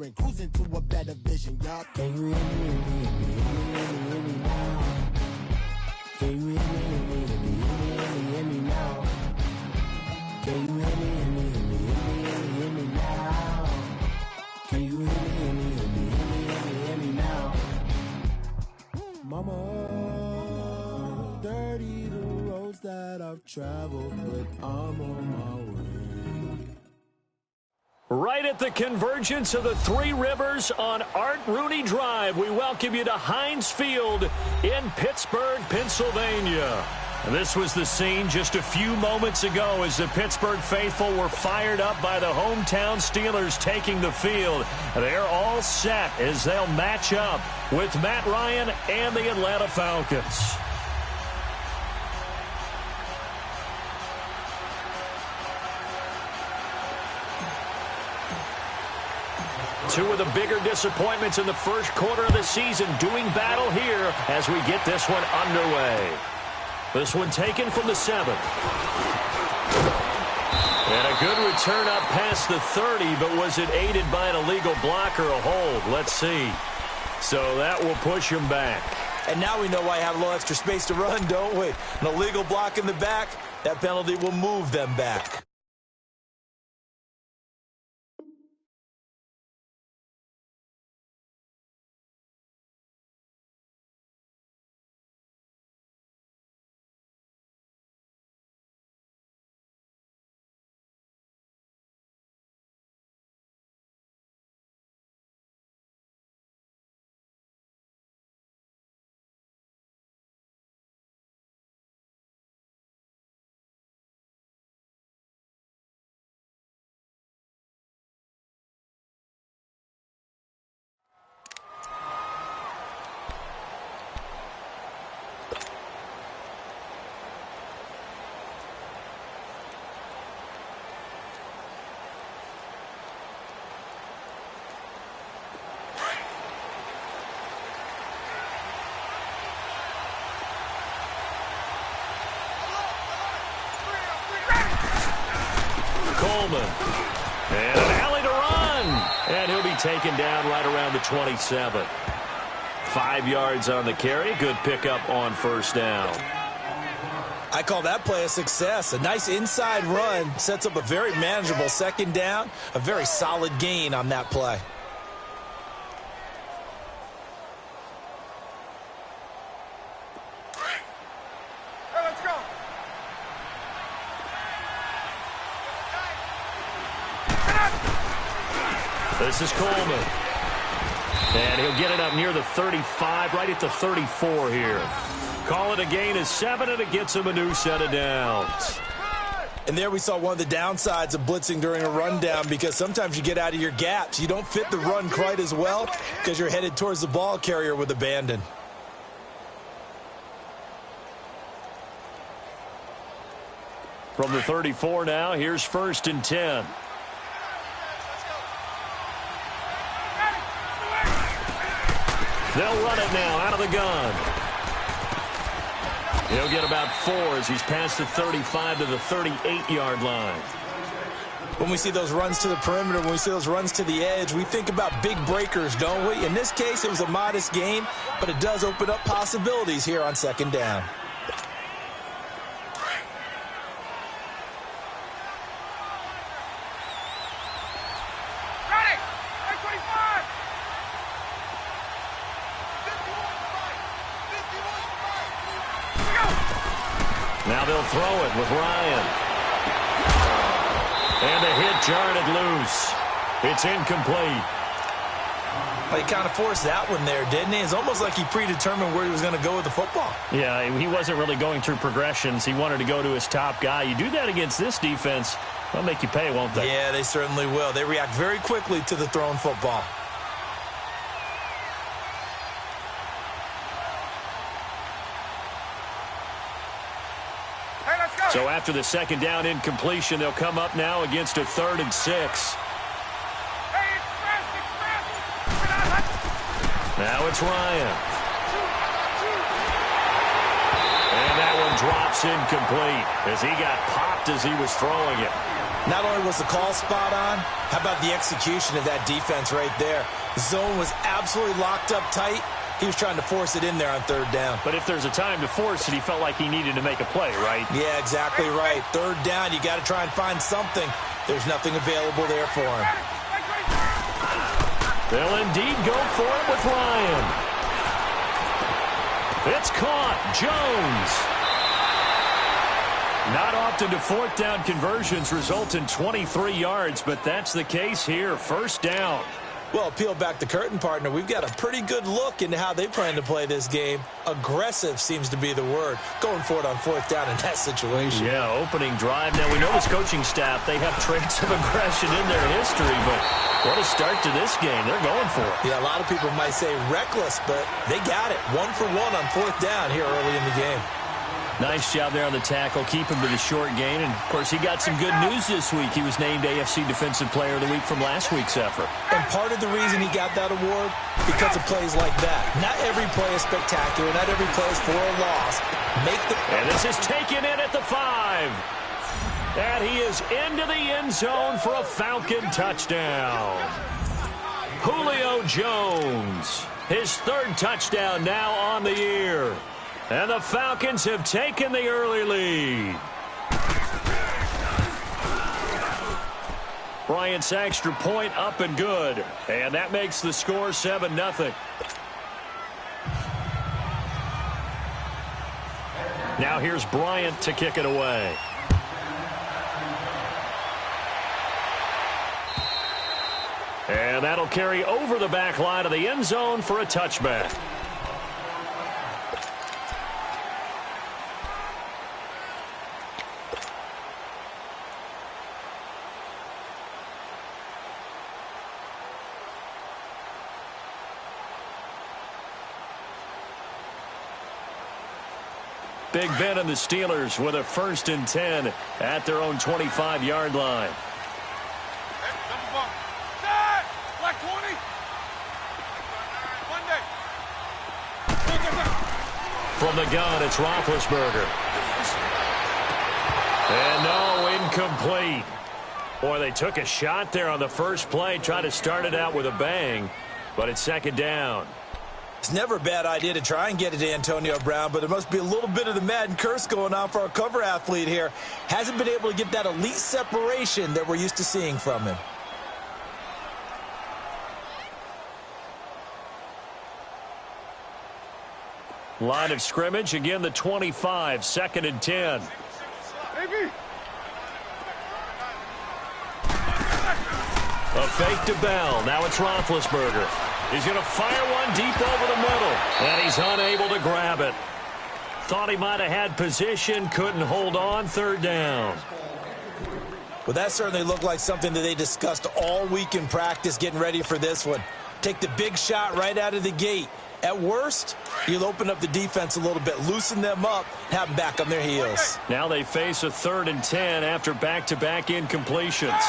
and cruising to a better vision, y'all. Can you hear me, hear me now? Can you hear me now? Can you hear me now? Can you hear me now? Mama, dirty the roads that I've traveled, but I'm on my way. Right at the convergence of the Three Rivers on Art Rooney Drive, we welcome you to Heinz Field in Pittsburgh, Pennsylvania. And this was the scene just a few moments ago as the Pittsburgh faithful were fired up by the hometown Steelers taking the field. They're all set as they'll match up with Matt Ryan and the Atlanta Falcons. Two of the bigger disappointments in the first quarter of the season doing battle here as we get this one underway. This one taken from the 7th. And a good return up past the 30, but was it aided by an illegal block or a hold? Let's see. So that will push him back. And now we know why you have a little extra space to run, don't we? An illegal block in the back, that penalty will move them back. Coleman. And an alley to run. And he'll be taken down right around the 27. 5 yards on the carry. Good pickup on first down. I call that play a success. A nice inside run sets up a very manageable second down. A very solid gain on that play. This is Coleman. And he'll get it up near the 35, right at the 34 here. Call it a gain of 7, and it gets him a new set of downs. And there we saw one of the downsides of blitzing during a rundown, because sometimes you get out of your gaps. You don't fit the run quite as well because you're headed towards the ball carrier with abandon. From the 34 now, here's 1st and 10. They'll run it now out of the gun. He'll get about 4 as he's past the 35 to the 38-yard line. When we see those runs to the perimeter, when we see those runs to the edge, we think about big breakers, don't we? In this case, it was a modest gain, but it does open up possibilities here on second down. Now they'll throw it with Ryan. And a hit jarred it loose. It's incomplete. Well, he kind of forced that one there, didn't he? It's almost like he predetermined where he was going to go with the football. Yeah, he wasn't really going through progressions. He wanted to go to his top guy. You do that against this defense, they'll make you pay, won't they? Yeah, they certainly will. They react very quickly to the thrown football. So after the second down incompletion, they'll come up now against a 3rd and 6. Now it's Ryan. And that one drops incomplete as he got popped as he was throwing it. Not only was the call spot on, how about the execution of that defense right there? The zone was absolutely locked up tight. He was trying to force it in there on third down. But if there's a time to force it, he felt like he needed to make a play, right? Yeah, exactly right. Third down, you got to try and find something. There's nothing available there for him. They'll indeed go for it with Ryan. It's caught. Jones. Not often do fourth down conversions result in 23 yards, but that's the case here. First down. Well, peel back the curtain, partner. We've got a pretty good look into how they plan to play this game. Aggressive seems to be the word. Going for it on fourth down in that situation. Yeah, opening drive. Now, we know this coaching staff, they have traits of aggression in their history, but what a start to this game. They're going for it. Yeah, a lot of people might say reckless, but they got it. 1 for 1 on fourth down here early in the game. Nice job there on the tackle. Keep him to the short gain. And, of course, he got some good news this week. He was named AFC Defensive Player of the Week from last week's effort. And part of the reason he got that award, because of plays like that. Not every play is spectacular. Not every play is for a loss. And this is taken in at the 5. And he is into the end zone for a Falcon touchdown. Julio Jones, his third touchdown now on the year. And the Falcons have taken the early lead. Bryant's extra point up and good. And that makes the score 7-0. Now here's Bryant to kick it away. And that'll carry over the back line of the end zone for a touchback. Big Ben and the Steelers with a 1st and 10 at their own 25-yard line. From the gun, it's Roethlisberger. And no, incomplete. Boy, they took a shot there on the first play, tried to start it out with a bang, but it's second down. It's never a bad idea to try and get it to Antonio Brown, but there must be a little bit of the Madden curse going on for our cover athlete here. Hasn't been able to get that elite separation that we're used to seeing from him. Line of scrimmage, again the 25, 2nd and 10. A fake to Bell. Now it's Roethlisberger. He's going to fire one deep over the middle. And he's unable to grab it. Thought he might have had position, couldn't hold on, third down. Well, that certainly looked like something that they discussed all week in practice getting ready for this one. Take the big shot right out of the gate. At worst, you'll open up the defense a little bit, loosen them up, have them back on their heels. Now they face a 3rd and 10 after back-to-back incompletions.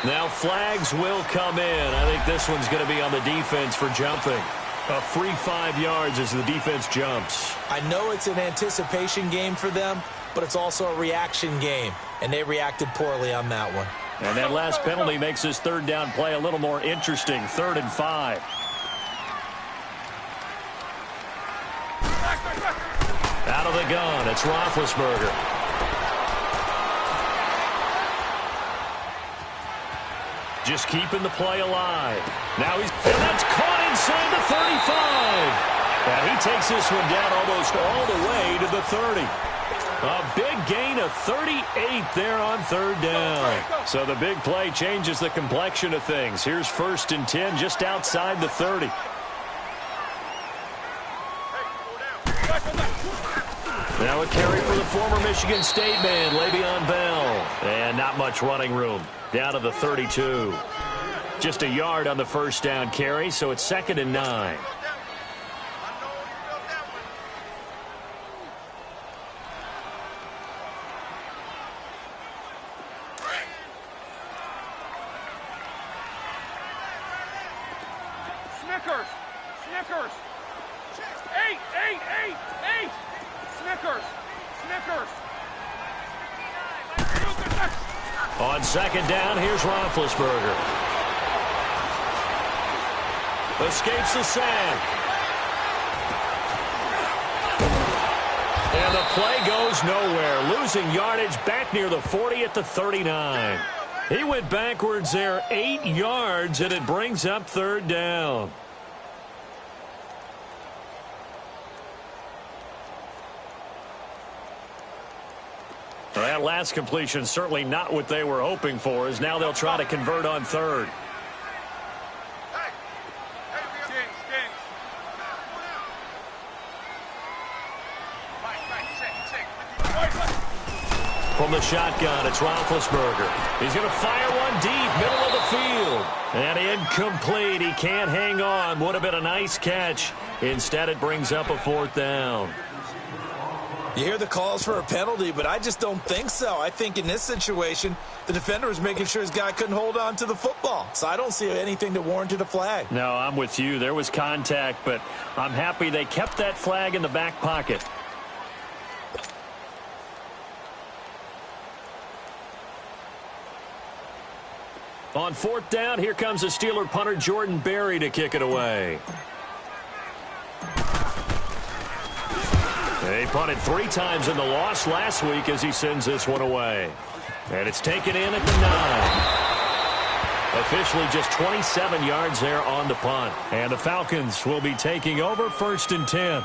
Now flags will come in. I think this one's going to be on the defense for jumping. A free 5 yards as the defense jumps. I know it's an anticipation game for them, but it's also a reaction game, and they reacted poorly on that one. And that last penalty makes this third down play a little more interesting. 3rd and 5. Out of the gun, it's Roethlisberger. Just keeping the play alive. Now and that's caught inside the 35. And he takes this one down almost all the way to the 30. A big gain of 38 there on 3rd down. So the big play changes the complexion of things. Here's 1st and 10 just outside the 30. Now a carry for the former Michigan State man, Le'Veon Bell. And not much running room. Down to the 32. Just a yard on the first down carry, so it's 2nd and 9. Snickers! 8! On second down, here's Roethlisberger. Escapes the sack. And the play goes nowhere. Losing yardage back near the 40 at the 39. He went backwards there 8 yards, and it brings up third down. That last completion certainly not what they were hoping for, as now they'll try to convert on third. From the shotgun, it's Roethlisberger. He's going to fire one deep, middle of the field. And incomplete. He can't hang on. Would have been a nice catch. Instead, it brings up a fourth down. You hear the calls for a penalty, but I just don't think so. I think in this situation, the defender was making sure his guy couldn't hold on to the football. So I don't see anything that warranted a flag. No, I'm with you. There was contact, but I'm happy they kept that flag in the back pocket. On fourth down, here comes the Steeler punter Jordan Berry to kick it away. They punted 3 times in the loss last week as he sends this one away. And it's taken in at the 9. Officially just 27 yards there on the punt. And the Falcons will be taking over 1st and 10.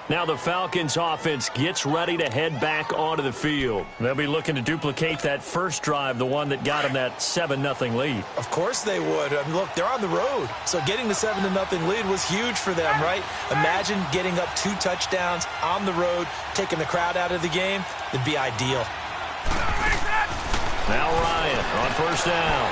Now the Falcons offense gets ready to head back onto the field. They'll be looking to duplicate that first drive, the one that got them that 7-0 lead. Of course they would. I mean, look, they're on the road. So getting the 7-0 lead was huge for them, right? Imagine getting up 2 touchdowns on the road, taking the crowd out of the game. It'd be ideal. Now Ryan on first down.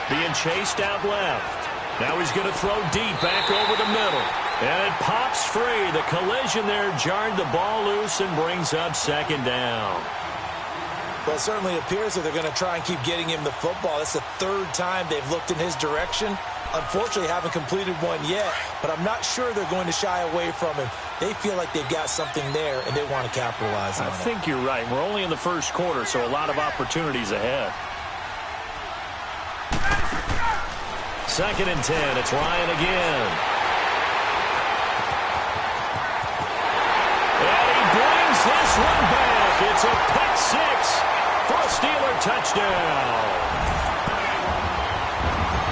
Being chased out left. Now he's going to throw deep back over the middle. And it pops free. The collision there jarred the ball loose and brings up 2nd down. Well, it certainly appears that they're going to try and keep getting him the football. That's the 3rd time they've looked in his direction. Unfortunately, haven't completed one yet, but I'm not sure they're going to shy away from him. They feel like they've got something there, and they want to capitalize on it. I think you're right. We're only in the first quarter, so a lot of opportunities ahead. 2nd and 10. It's Ryan again. This one back. It's a pick 6 for a Steeler touchdown.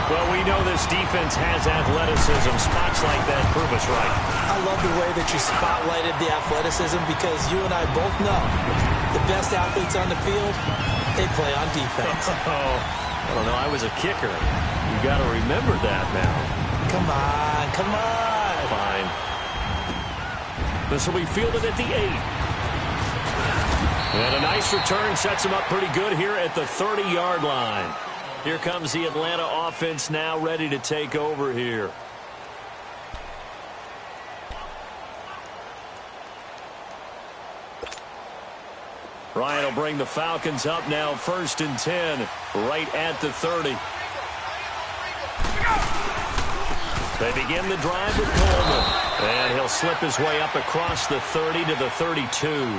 Well, we know this defense has athleticism. Spots like that prove us right. I love the way that you spotlighted the athleticism because you and I both know the best athletes on the field, they play on defense. I don't know. I was a kicker. You got to remember that now. Come on, come on. Fine. This will be fielded at the 8. And a nice return sets him up pretty good here at the 30-yard line. Here comes the Atlanta offense now ready to take over here. Ryan will bring the Falcons up now 1st and 10 right at the 30. They begin the drive with Coleman. And he'll slip his way up across the 30 to the 32.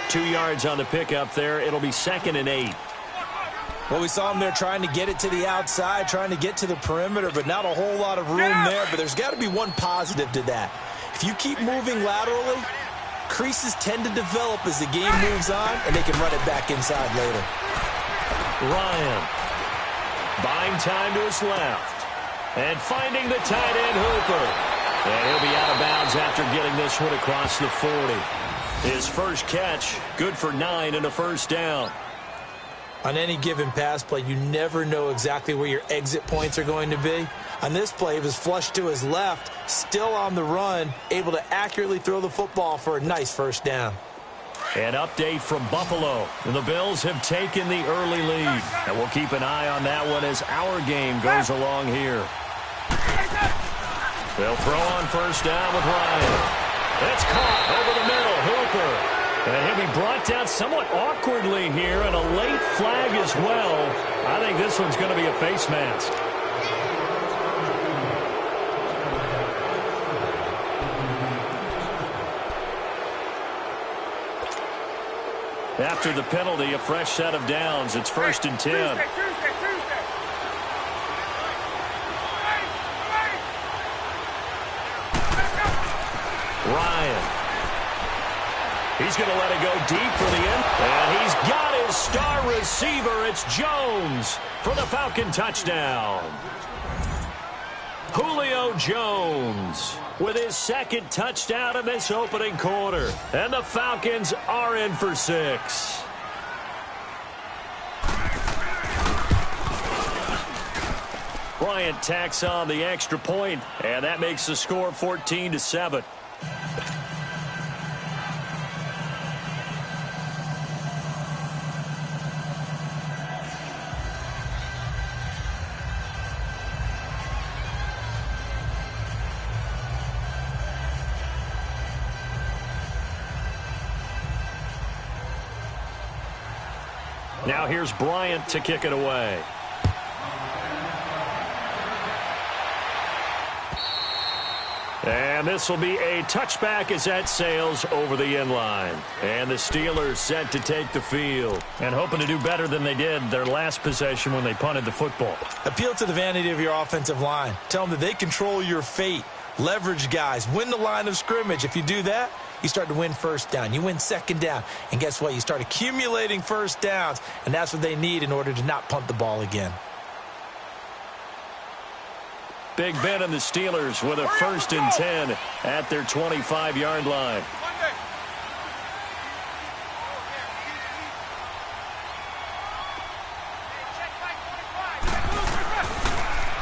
2 yards on the pickup there. It'll be 2nd and 8. Well, we saw him there trying to get it to the outside, trying to get to the perimeter, but not a whole lot of room there. But there's got to be one positive to that. If you keep moving laterally, creases tend to develop as the game moves on, and they can run it back inside later. Ryan buying time to his left. And finding the tight end Hooper. And he'll be out of bounds after getting this one across the 40. His first catch, good for 9 and a first down. On any given pass play, you never know exactly where your exit points are going to be. On this play, he was flushed to his left, still on the run, able to accurately throw the football for a nice first down. An update from Buffalo. And the Bills have taken the early lead. And we'll keep an eye on that one as our game goes along here. They'll throw on first down with Ryan. It's caught over the middle. Hooper. And he'll be brought down somewhat awkwardly here, and a late flag as well. I think this one's going to be a face mask. After the penalty, a fresh set of downs. It's 1st and 10. Ryan. He's going to let it go deep for the end. And he's got his star receiver. It's Jones for the Falcon touchdown. Julio Jones with his 2nd touchdown in this opening quarter. And the Falcons are in for 6. Bryant tacks on the extra point, and that makes the score 14-7. Now here's Bryant to kick it away. And this will be a touchback as that sails over the end line. And the Steelers set to take the field and hoping to do better than they did their last possession when they punted the football. Appeal to the vanity of your offensive line. Tell them that they control your fate. Leverage guys. Win the line of scrimmage. If you do that, you start to win 1st down. You win 2nd down. And guess what? You start accumulating 1st downs. And that's what they need in order to not punt the ball again. Big Ben and the Steelers with a 1st and 10 at their 25-yard line.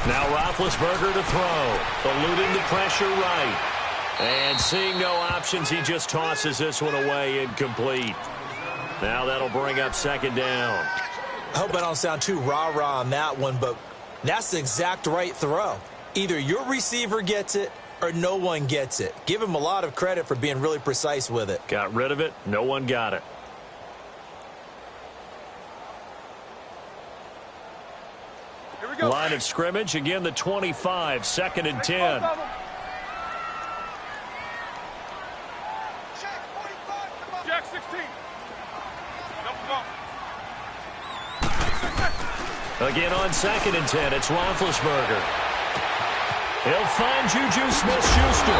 Now Roethlisberger to throw. Eluding the pressure right. And seeing no options, he just tosses this one away incomplete. Now that'll bring up 2nd down. I hope I don't sound too rah-rah on that one, but that's the exact right throw. Either your receiver gets it or no one gets it. Give him a lot of credit for being really precise with it. Got rid of it. No one got it. Here we go. Line of scrimmage. Again, the 25. 2nd and 10. Jack 16. Again on 2nd and 10. It's Roethlisberger. He'll find Juju Smith-Schuster.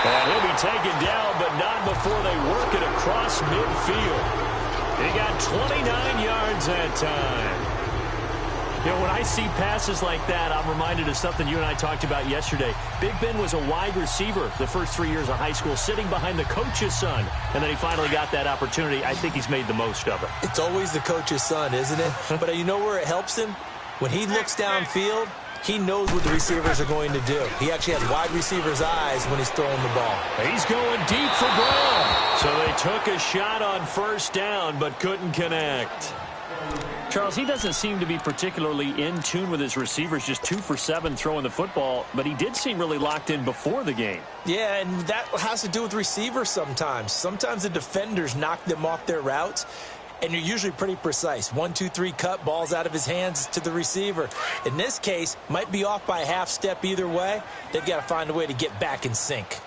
And he'll be taken down, but not before they work it across midfield. He got 29 yards that time. You know, when I see passes like that, I'm reminded of something you and I talked about yesterday. Big Ben was a wide receiver the first 3 years of high school, sitting behind the coach's son. And then he finally got that opportunity. I think he's made the most of it. It's always the coach's son, isn't it? But you know where it helps him? When he looks downfield, he knows what the receivers are going to do. He actually has wide receivers' eyes when he's throwing the ball. He's going deep for Brown. So they took a shot on 1st down, but couldn't connect. Charles, he doesn't seem to be particularly in tune with his receivers, just 2 for 7 throwing the football, but he did seem really locked in before the game. Yeah, and that has to do with receivers sometimes. Sometimes the defenders knock them off their routes, and you're usually pretty precise. 1, 2, 3 cut, balls out of his hands to the receiver. In this case, might be off by a half step either way. They've got to find a way to get back in sync.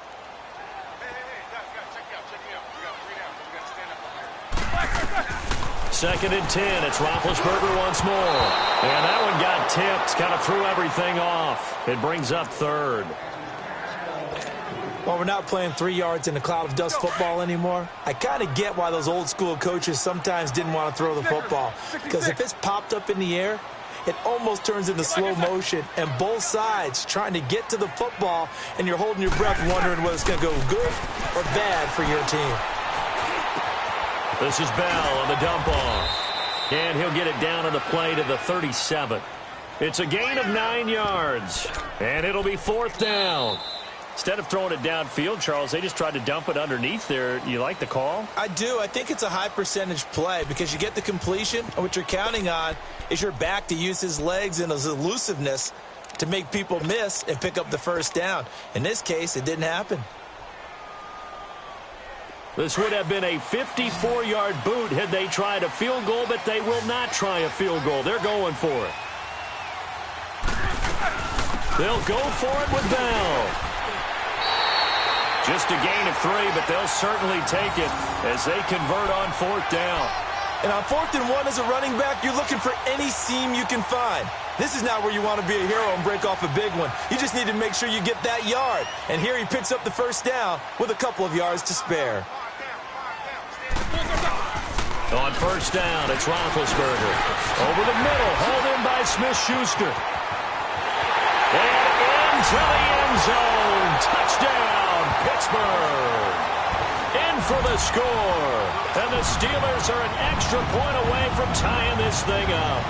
2nd and 10. It's Roethlisberger once more. And that one got tipped. Kind of threw everything off. It brings up 3rd. Well, we're not playing 3 yards in a cloud of dust football anymore. I kind of get why those old school coaches sometimes didn't want to throw the football. Because if it's popped up in the air, it almost turns into slow motion. And both sides trying to get to the football, and you're holding your breath wondering whether it's going to go good or bad for your team. This is Bell on the dump off. And he'll get it down on the play to the 37. It's a gain of 9 yards. And it'll be 4th down. Instead of throwing it downfield, Charles, they just tried to dump it underneath there. You like the call? I do. I think it's a high percentage play because you get the completion, and what you're counting on is your back to use his legs and his elusiveness to make people miss and pick up the 1st down. In this case, it didn't happen. This would have been a 54-yard boot had they tried a field goal, but they will not try a field goal. They're going for it. They'll go for it with Bell. Just a gain of 3, but they'll certainly take it as they convert on 4th down. And on 4th and 1 as a running back, you're looking for any seam you can find. This is not where you want to be a hero and break off a big one. You just need to make sure you get that yard. And here he picks up the first down with a couple of yards to spare. On first down, it's Roethlisberger. Over the middle, hauled in by Smith-Schuster. And into the end zone. Touchdown, Pittsburgh. In for the score. And the Steelers are an extra point away from tying this thing up.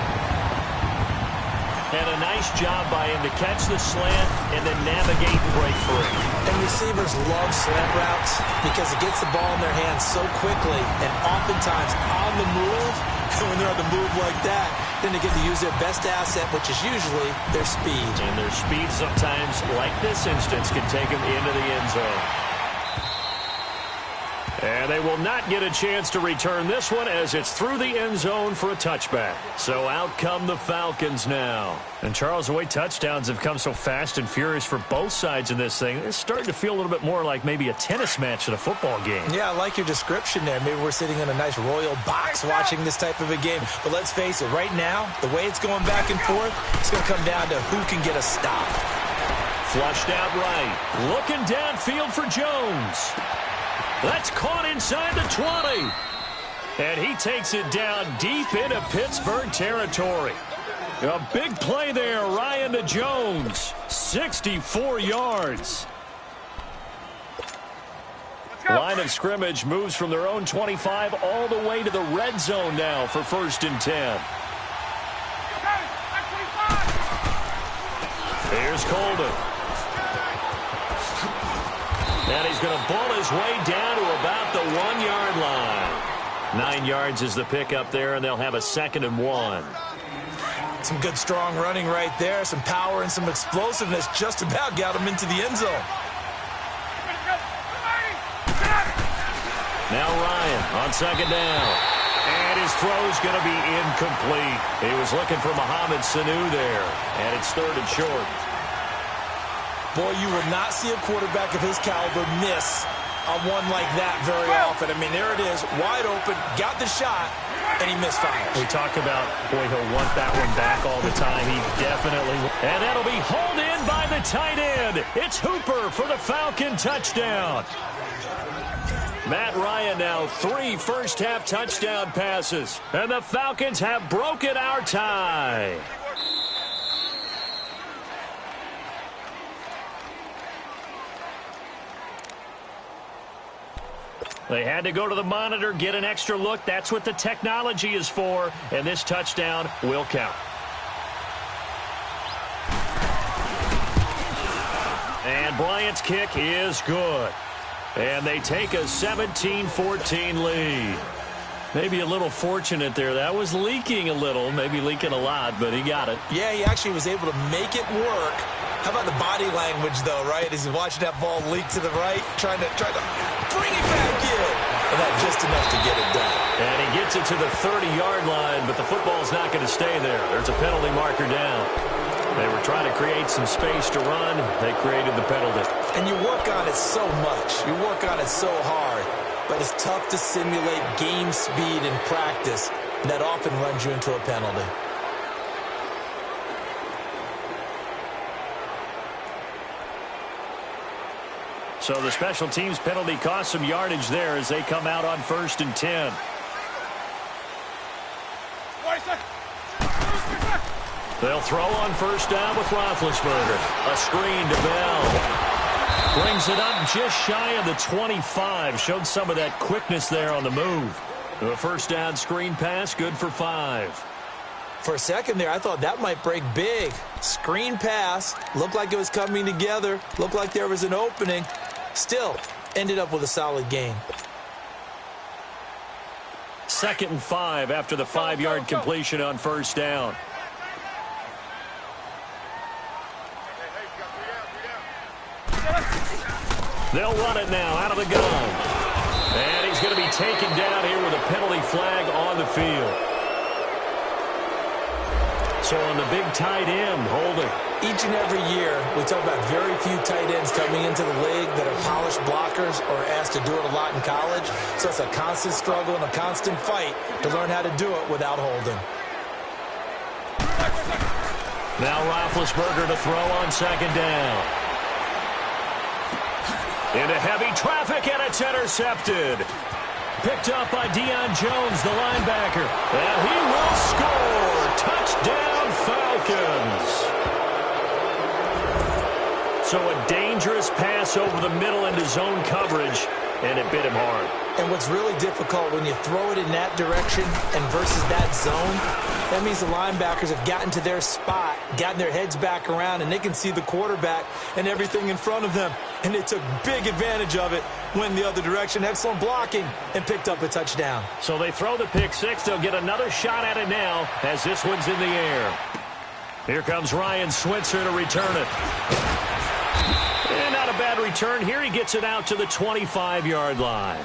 And a nice job by him to catch the slant and then navigate and break free. And receivers love slant routes because it gets the ball in their hands so quickly and oftentimes on the move. And when they're on the move like that, then they get to use their best asset, which is usually their speed. And their speed sometimes, like this instance, can take them into the end zone. And they will not get a chance to return this one as it's through the end zone for a touchback. So out come the Falcons now. And Charles, the way touchdowns have come so fast and furious for both sides in this thing, it's starting to feel a little bit more like maybe a tennis match at a football game. Yeah, I like your description there. Maybe we're sitting in a nice royal box watching this type of a game. But let's face it, right now, the way it's going back and forth, it's going to come down to who can get a stop. Flushed out right. Looking downfield for Jones. That's caught inside the 20. And he takes it down deep into Pittsburgh territory. A big play there, Ryan to Jones. 64 yards. Line of scrimmage moves from their own 25 all the way to the red zone now for 1st and 10. Here's Colden. And he's going to ball his way down to about the 1-yard line. 9 yards is the pickup there, and they'll have a 2nd and 1. Some good, strong running right there. Some power and some explosiveness just about got him into the end zone. Now Ryan on 2nd down. And his throw's going to be incomplete. He was looking for Mohamed Sanu there. And it's 3rd and short. Boy, you will not see a quarterback of his caliber miss on one like that very often. I mean, there it is, wide open, got the shot, and he misfires. We talk about, boy, he'll want that one back all the time. He definitely will. And that'll be hauled in by the tight end. It's Hooper for the Falcon touchdown. Matt Ryan now 3 first-half touchdown passes. And the Falcons have broken our tie. They had to go to the monitor, get an extra look. That's what the technology is for. And this touchdown will count. And Bryant's kick is good. And they take a 17-14 lead. Maybe a little fortunate there. That was leaking a little, maybe leaking a lot, but he got it. Yeah, he actually was able to make it work. How about the body language, though, right? As he's watching that ball leak to the right, trying to bring it back in. And that's just enough to get it done. And he gets it to the 30-yard line, but the football's not going to stay there. There's a penalty marker down. They were trying to create some space to run. They created the penalty. And you work on it so much. You work on it so hard. But it's tough to simulate game speed in practice. And that often runs you into a penalty. So the special teams penalty cost some yardage there as they come out on 1st and 10. They'll throw on 1st down with Roethlisberger. A screen to Bell. Brings it up just shy of the 25. Showed some of that quickness there on the move. The 1st down screen pass, good for 5. For a second there, I thought that might break big. Screen pass. Looked like it was coming together. Looked like there was an opening. Still, ended up with a solid gain. 2nd and 5 after the 5-yard completion on 1st down. They'll run it now out of the gun. And he's going to be taken down here with a penalty flag on the field. So on the big tight end, holding. Each and every year, we talk about very few tight ends coming into the league that are polished blockers or asked to do it a lot in college. So it's a constant struggle and a constant fight to learn how to do it without holding. Now Roethlisberger to throw on second down. Into heavy traffic, and it's intercepted. Picked up by Deion Jones, the linebacker. And he will score. Touchdown, Falcons. So a dangerous pass over the middle into zone coverage, and it bit him hard. And what's really difficult when you throw it in that direction and versus that zone, that means the linebackers have gotten to their spot, gotten their heads back around, and they can see the quarterback and everything in front of them. And they took big advantage of it, went the other direction, excellent blocking, and picked up a touchdown. So they throw the pick six. They'll get another shot at it now as this one's in the air. Here comes Ryan Switzer to return it. And not a bad return. Here he gets it out to the 25-yard line.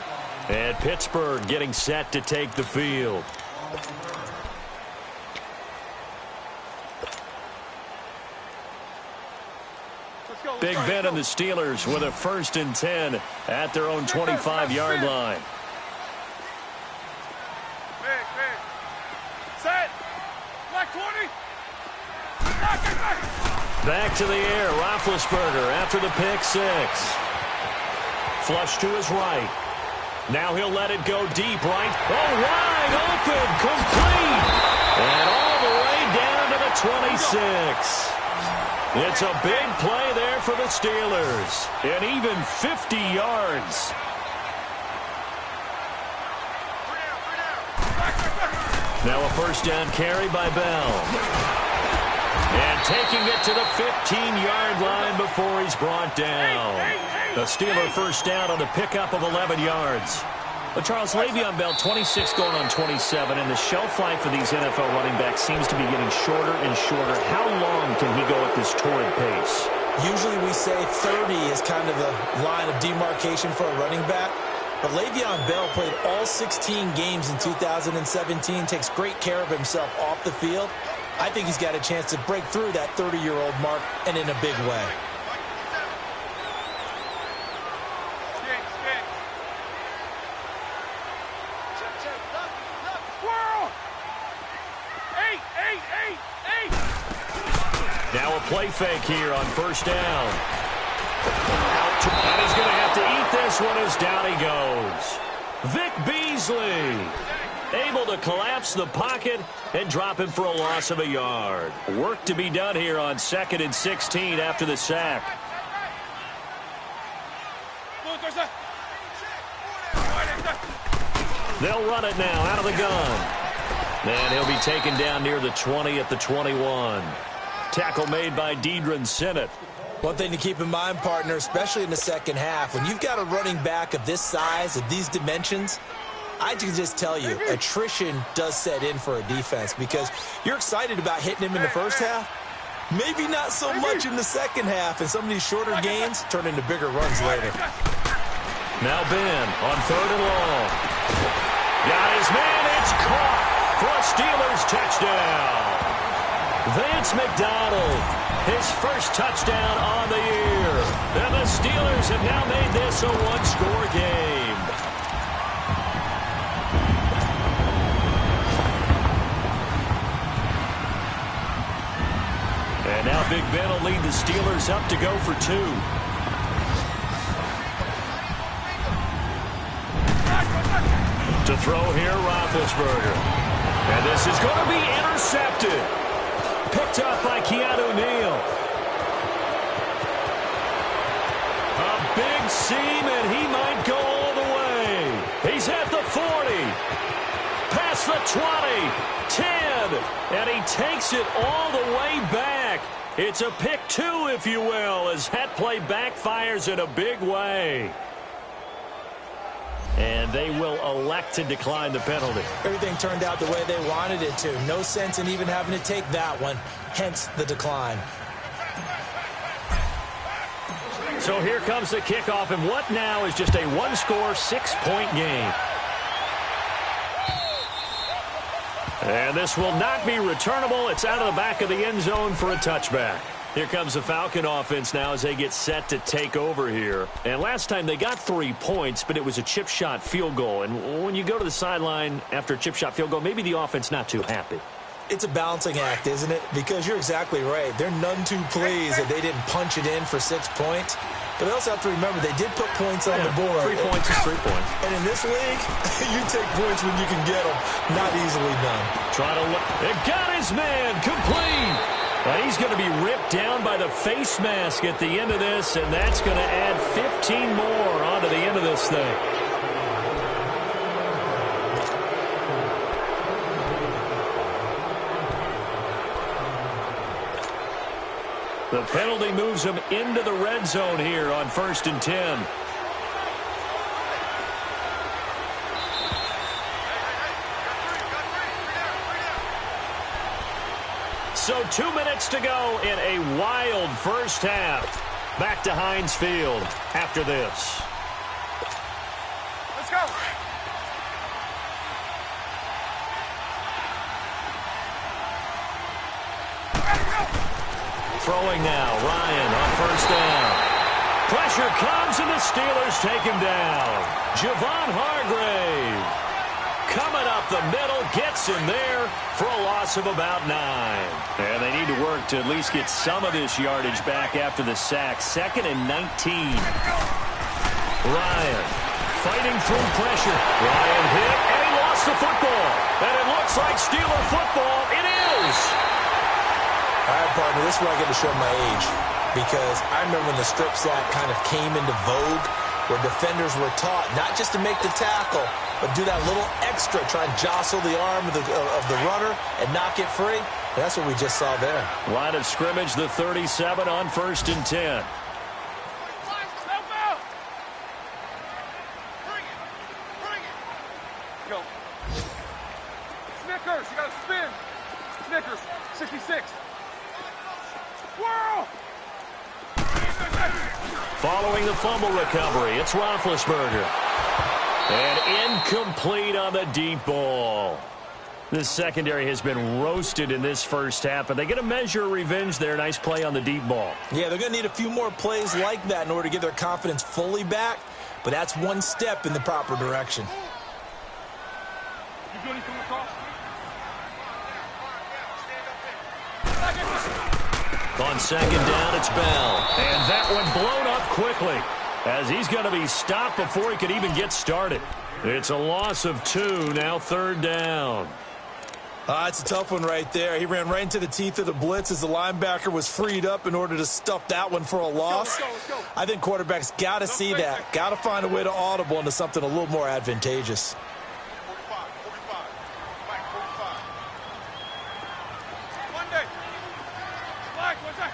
And Pittsburgh getting set to take the field. Big Ben and the Steelers with a 1st and 10 at their own 25-yard line. Big. Set. Black 20. Back to the air. Roethlisberger after the pick six. Flush to his right. Now he'll let it go deep right. Oh, wide open. Complete. And all the way down to the 26. It's a big play there for the Steelers. And even 50 yards. Now a 1st down carry by Bell. And taking it to the 15-yard line before he's brought down. The Steeler 1st down on the pickup of 11 yards. But Charles, Le'Veon Bell, 26 going on 27, and the shelf life of these NFL running backs seems to be getting shorter and shorter. How long can he go at this torrid pace? Usually we say 30 is kind of the line of demarcation for a running back. But Le'Veon Bell played all 16 games in 2017, takes great care of himself off the field. I think he's got a chance to break through that 30-year-old mark, and in a big way. Now a play fake here on 1st down. And he's going to have to eat this one as down he goes. Vic Beasley able to collapse the pocket and drop him for a loss of a yard. Work to be done here on 2nd and 16 after the sack. They'll run it now out of the gun. And he'll be taken down near the 20 at the 21. Tackle made by Deidre Sinnott. One thing to keep in mind, partner, especially in the second half, when you've got a running back of this size, of these dimensions, I can just tell you, attrition does set in for a defense because you're excited about hitting him in the first half. Maybe not so much in the second half, and some of these shorter gains turn into bigger runs later. Now Ben on 3rd and long. Got his man, it's caught for a Steelers touchdown. Vance McDonald, his 1st touchdown on the year. And the Steelers have now made this a one-score game. And now Big Ben will lead the Steelers up to go for 2. To throw here, Roethlisberger. And this is going to be intercepted. Picked up by Keanu Neal. A big seam, and he might go all the way. He's at the 40. Past the 20. 10. And he takes it all the way back. It's a pick 2, if you will, as that play backfires in a big way. And they will elect to decline the penalty. Everything turned out the way they wanted it to. No sense in even having to take that one, hence the decline. So here comes the kickoff, and what now is just a one-score, 6-point game. And this will not be returnable. It's out of the back of the end zone for a touchback. Here comes the Falcon offense now as they get set to take over here. And last time they got 3 points, but it was a chip shot field goal. And when you go to the sideline after a chip shot field goal, maybe the offense not too happy. It's a balancing act, isn't it? Because you're exactly right. They're none too pleased that they didn't punch it in for 6 points. But they also have to remember they did put points on the board. 3 points is 3 points. And in this league, you take points when you can get them. Not easily done. Trying to look. It got his man complete. He's going to be ripped down by the face mask at the end of this, and that's going to add 15 more onto the end of this thing. The penalty moves him into the red zone here on 1st and 10. So 2 minutes to go in a wild first half. Back to Heinz Field after this. Let's go. Throwing now, Ryan on 1st down. Pressure comes and the Steelers take him down. Javon Hargrave coming up the middle, gets him there for a loss of about 9. And they need to work to at least get some of this yardage back after the sack. 2nd and 19. Ryan fighting through pressure. Ryan hit, and he lost the football. And it looks like Steeler football. It is. All right, partner, this is where I get to show my age. Because I remember when the strip sack kind of came into vogue, where defenders were taught not just to make the tackle, but do that little extra, try and jostle the arm of the runner and knock it free. And that's what we just saw there. Line of scrimmage, the 37 on 1st and 10. Go. Snickers, you got to spin. Snickers, 66. Whirl! Following the fumble recovery, it's Roethlisberger. And incomplete on the deep ball. This secondary has been roasted in this first half, but they get a measure of revenge there. Nice play on the deep ball. Yeah, they're going to need a few more plays like that in order to get their confidence fully back, but that's one step in the proper direction. You do anything with cross? On 2nd down, it's Bell. And that one blown up quickly as he's going to be stopped before he could even get started. It's a loss of 2, now 3rd down. It's a tough one right there. He ran right into the teeth of the blitz as the linebacker was freed up in order to stuff that one for a loss. Let's go. I think quarterbacks got to see that. Got to find a way to audible into something a little more advantageous. 45. Mike, 45. Monday. Mike, what's that?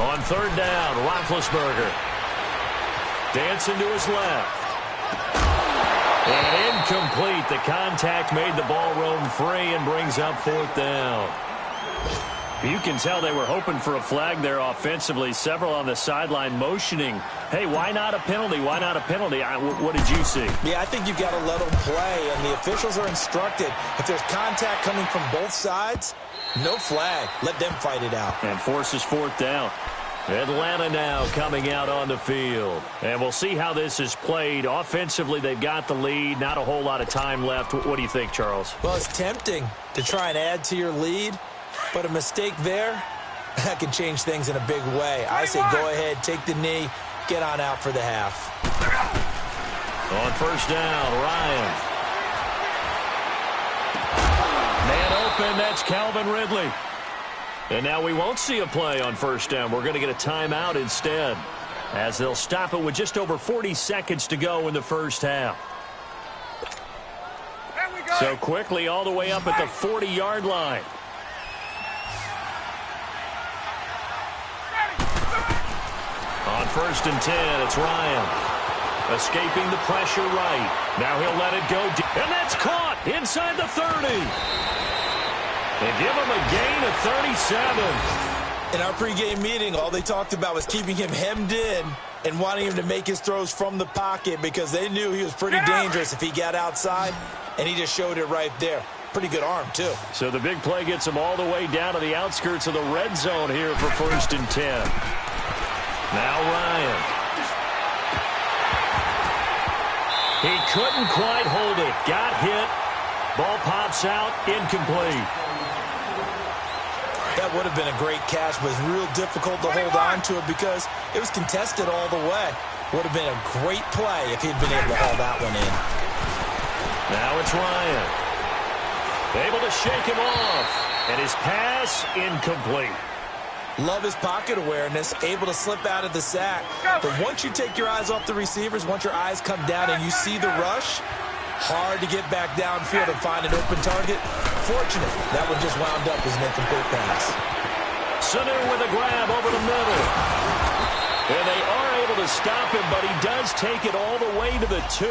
On 3rd down, Roethlisberger. Dancing to his left. And incomplete. The contact made the ball roam free and brings up 4th down. You can tell they were hoping for a flag there offensively. Several on the sideline motioning, hey, why not a penalty? Why not a penalty? What did you see? Yeah, I think you've got to let them play, and the officials are instructed. If there's contact coming from both sides, no flag. Let them fight it out. And forces 4th down. Atlanta now coming out on the field. And we'll see how this is played. Offensively, they've got the lead. Not a whole lot of time left. What do you think, Charles? Well, it's tempting to try and add to your lead, but a mistake there, that can change things in a big way. I say go ahead, take the knee, get on out for the half. On 1st down, Ryan. Man open, that's Calvin Ridley. And now we won't see a play on 1st down. We're going to get a timeout instead, as they'll stop it with just over 40 seconds to go in the first half. So quickly all the way up at the 40-yard line. On 1st and 10, it's Ryan. Escaping the pressure right. Now he'll let it go deep. And that's caught inside the 30. They give him a gain of 37. In our pregame meeting, all they talked about was keeping him hemmed in and wanting him to make his throws from the pocket because they knew he was pretty dangerous if he got outside, and he just showed it right there. Pretty good arm, too. So the big play gets him all the way down to the outskirts of the red zone here for 1st and 10. Now Ryan. He couldn't quite hold it. Got hit. Ball pops out. Incomplete. That would have been a great catch, but it's real difficult to hold on to it because it was contested all the way. Would have been a great play if he'd been able to haul that one in. Now it's Ryan. Able to shake him off. And his pass incomplete. Love his pocket awareness, able to slip out of the sack. But once you take your eyes off the receivers, once your eyes come down and you see the rush, hard to get back downfield and find an open target. Fortunate, that one just wound up as an incomplete pass. Sanu with a grab over the middle. And they are able to stop him, but he does take it all the way to the 2.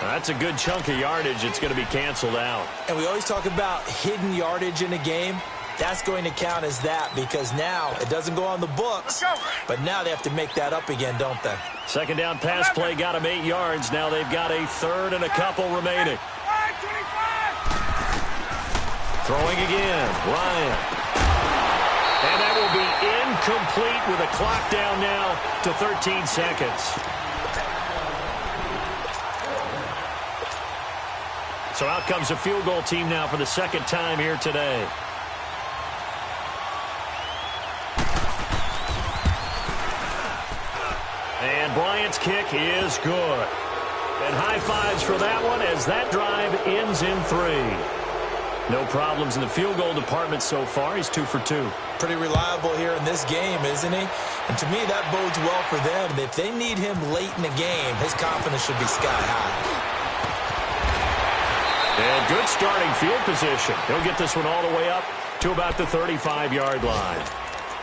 That's a good chunk of yardage. It's going to be canceled out. And we always talk about hidden yardage in a game. That's going to count as that because now it doesn't go on the books, but now they have to make that up again, don't they? Second down pass play got him 8 yards. Now they've got a 3rd and a couple remaining. Throwing again, Ryan. And that will be incomplete with a clock down now to 13 seconds. So out comes a field goal team now for the 2nd time here today. And Bryant's kick is good. And high fives for that one as that drive ends in 3. No problems in the field goal department so far. He's 2 for 2. Pretty reliable here in this game, isn't he? And to me, that bodes well for them. If they need him late in the game, his confidence should be sky high. And good starting field position. He'll get this one all the way up to about the 35-yard line.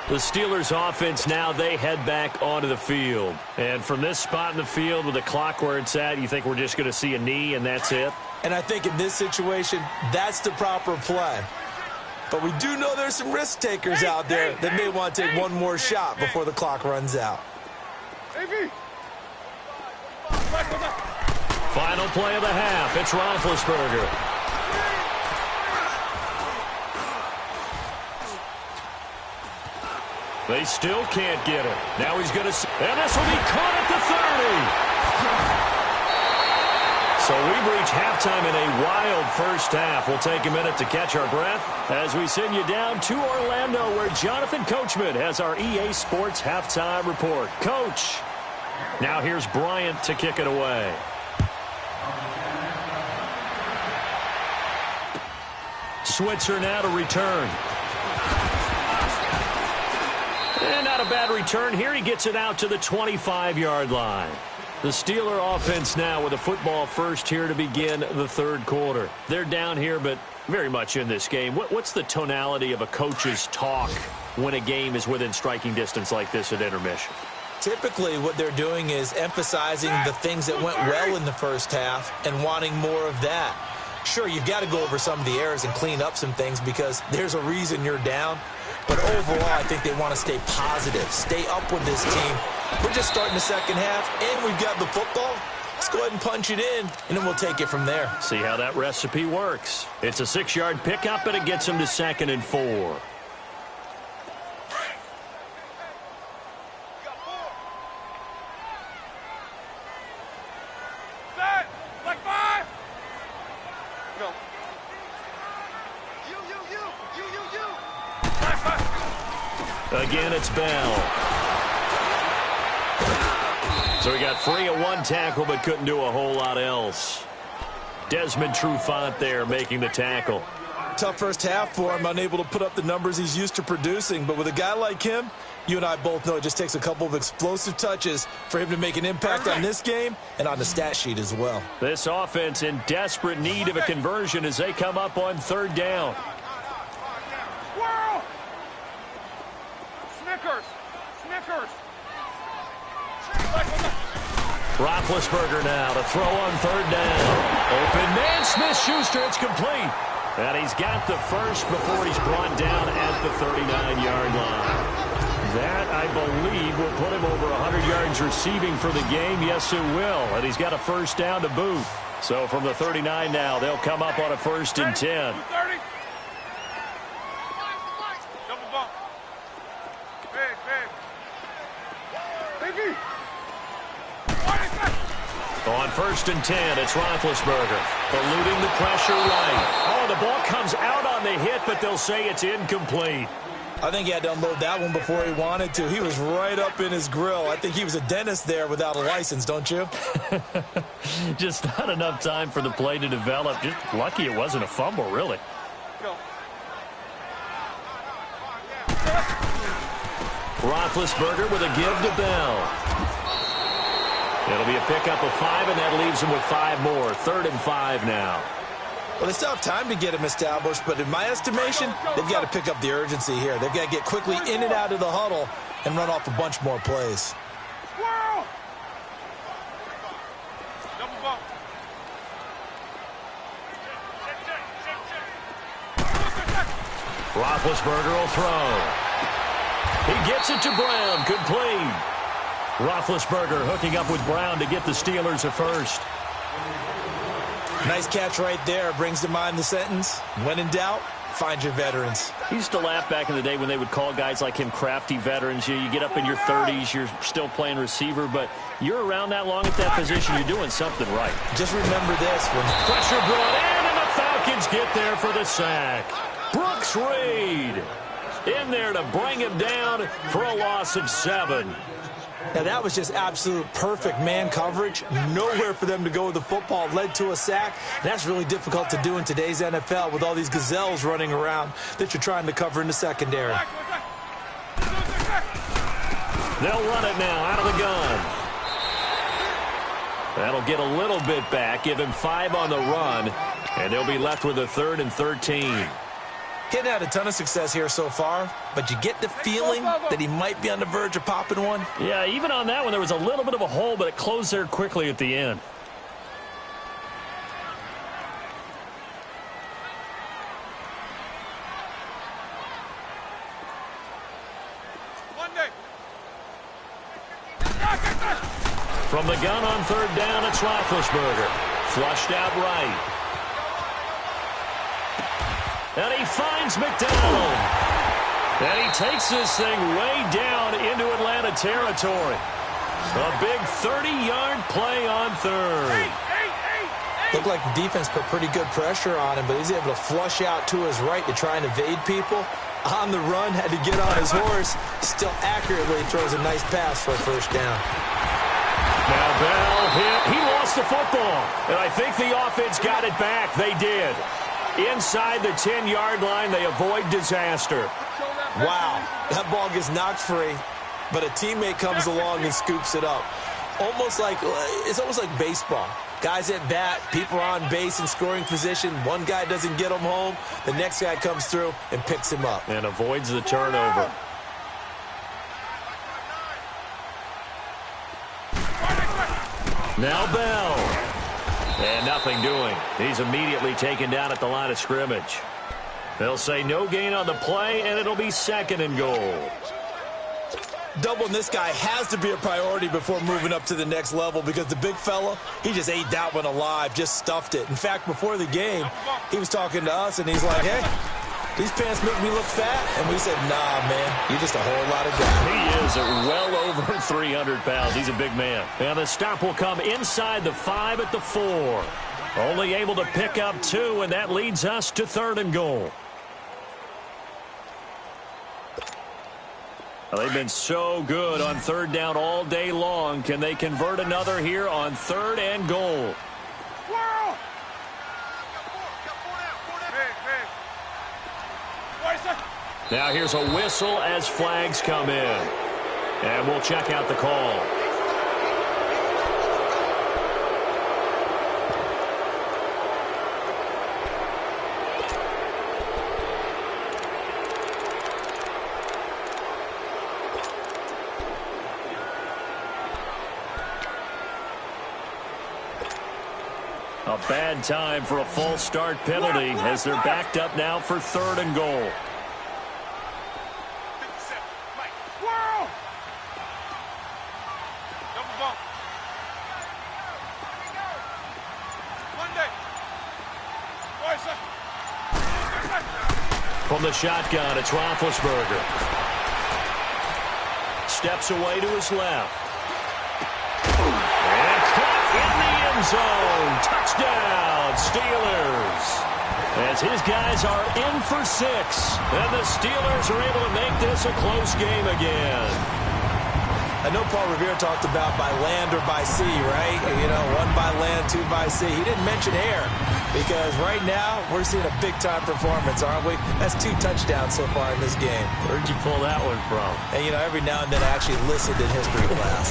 The Steelers offense now, they head back onto the field. And from this spot in the field with the clock where it's at, you think we're just going to see a knee and that's it? And I think in this situation, that's the proper play. But we do know there's some risk takers out there that may want to take one more shot before the clock runs out. Final play of the half. It's Roethlisberger. They still can't get it. Now he's going to... And this will be caught at the 30. So we've reached halftime in a wild first half. We'll take a minute to catch our breath as we send you down to Orlando where Jonathan Coachman has our EA Sports halftime report. Coach, now here's Bryant to kick it away. Switzer now to return. And not a bad return here. He gets it out to the 25-yard line. The Steeler offense now with a football first here to begin the 3rd quarter. They're down here, but very much in this game. What's the tonality of a coach's talk when a game is within striking distance like this at intermission? Typically, what they're doing is emphasizing the things that went well in the first half and wanting more of that. Sure, you've got to go over some of the errors and clean up some things because there's a reason you're down. But overall, I think they want to stay positive, stay up with this team. We're just starting the second half, and we've got the football. Let's go ahead and punch it in, and then we'll take it from there. See how that recipe works. It's a 6-yard pickup, and it gets them to 2nd and 4. Again, it's Bell. So he got free of one tackle, but couldn't do a whole lot else. Desmond Trufant there making the tackle. Tough first half for him, unable to put up the numbers he's used to producing. But with a guy like him, you and I both know it just takes a couple of explosive touches for him to make an impact on this game and on the stat sheet as well. This offense in desperate need of a conversion as they come up on 3rd down. Roethlisberger now to throw on 3rd down. Open man, Smith-Schuster, it's complete. And he's got the first before he's brought down at the 39-yard line. That, I believe, will put him over 100 yards receiving for the game. Yes, it will. And he's got a first down to boot. So from the 39 now, they'll come up on a 1st and 10. 230. Double bump. Big. Biggie. On 1st and 10, it's Roethlisberger. Eluding the pressure right. Oh, the ball comes out on the hit, but they'll say it's incomplete. I think he had to unload that one before he wanted to. He was right up in his grill. I think he was a dentist there without a license, don't you? Just not enough time for the play to develop. Just lucky it wasn't a fumble, really. Go. Roethlisberger with a give to Bell. It'll be a pickup of 5, and that leaves him with 5 more. 3rd and 5 now. Well, they still have time to get him established, but in my estimation, they've got to pick up the urgency here. They've got to get quickly in and out of the huddle and run off a bunch more plays. Squirrel. Double bump. Roethlisberger will throw. He gets it to Brown. Complete. Roethlisberger hooking up with Brown to get the Steelers a first. Nice catch right there. Brings to mind the sentence, when in doubt, find your veterans. He used to laugh back in the day when they would call guys like him crafty veterans. You get up in your 30s, you're still playing receiver, but you're around that long at that position, you're doing something right. Just remember this. When pressure brought in, and the Falcons get there for the sack. Brooks Reed in there to bring him down for a loss of 7. Now, that was just absolute perfect man coverage. Nowhere for them to go with the football. Led to a sack. That's really difficult to do in today's NFL with all these gazelles running around that you're trying to cover in the secondary. They'll run it now out of the gun. That'll get a little bit back, give him 5 on the run, and they'll be left with a 3rd and 13. Hadn't had a ton of success here so far, but you get the feeling that he might be on the verge of popping one. Yeah, even on that one, there was a little bit of a hole, but it closed there quickly at the end. From the gun on 3rd down, it's Roethlisberger. Flushed out right. And he finds McDonald. And he takes this thing way down into Atlanta territory. A big 30-yard play on 3rd. Looked like the defense put pretty good pressure on him, but he's able to flush out to his right to try and evade people. On the run, had to get on his horse. Still accurately throws a nice pass for a 1st down. Now Bell hit. He lost the football. And I think the offense got it back. They did. Inside the 10-yard line, they avoid disaster. Wow, that ball gets knocked free, but a teammate comes along and scoops it up. It's almost like baseball. Guys at bat, people are on base in scoring position. One guy doesn't get him home. The next guy comes through and picks him up. And avoids the turnover. Now Bell. And nothing doing. He's immediately taken down at the line of scrimmage. They'll say no gain on the play, and it'll be 2nd and goal. Doubling this guy has to be a priority before moving up to the next level because the big fella, he just ate that one alive, just stuffed it. In fact, before the game, he was talking to us, and he's like, hey, these pants make me look fat. And we said, nah, man, you're just a whole lot of guy. He is well over 300 pounds. He's a big man. And the stop will come inside the 5 at the 4. Only able to pick up 2, and that leads us to 3rd and goal. Well, they've been so good on 3rd down all day long. Can they convert another here on 3rd and goal? Now here's a whistle as flags come in. And we'll check out the call. A bad time for a false start penalty as they're backed up now for 3rd and goal. From the shotgun, it's Roethlisberger. Steps away to his left. And caught in the end zone. Touchdown, Steelers. As his guys are in for 6. And the Steelers are able to make this a close game again. I know Paul Revere talked about by land or by sea, right? You know, 1 by land, 2 by sea. He didn't mention air because right now we're seeing a big-time performance, aren't we? That's 2 touchdowns so far in this game. Where'd you pull that one from? And, you know, every now and then I actually listened in history class.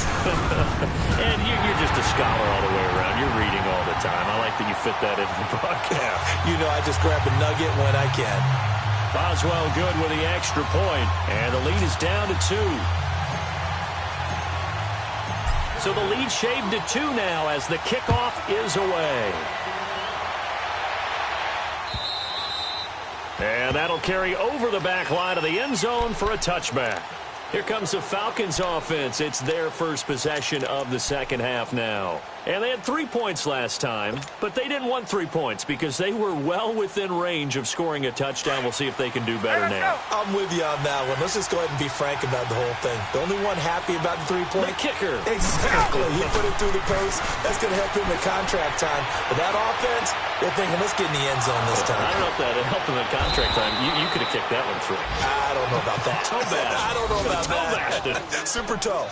And you're just a scholar all the way around. You're reading all the time. I like that you fit that into the broadcast. You know, I just grab a nugget when I can. Boswell good with the extra point, and the lead is down to 2. So the lead shaved to 2 now as the kickoff is away. And that'll carry over the back line of the end zone for a touchback. Here comes the Falcons offense. It's their first possession of the second half now. And they had 3 points last time, but they didn't want 3 points because they were well within range of scoring a touchdown. We'll see if they can do better now. I'm with you on that one. Let's just go ahead and be frank about the whole thing. The only one happy about the 3-point? The kicker. Exactly. He put it through the post. That's going to help him in contract time. But that offense, they're thinking, let's get in the end zone this time. I don't know if that helped him in contract time. You could have kicked that one through. I don't know about that. Toe bad. I don't know about toe that. Bad. Super toe.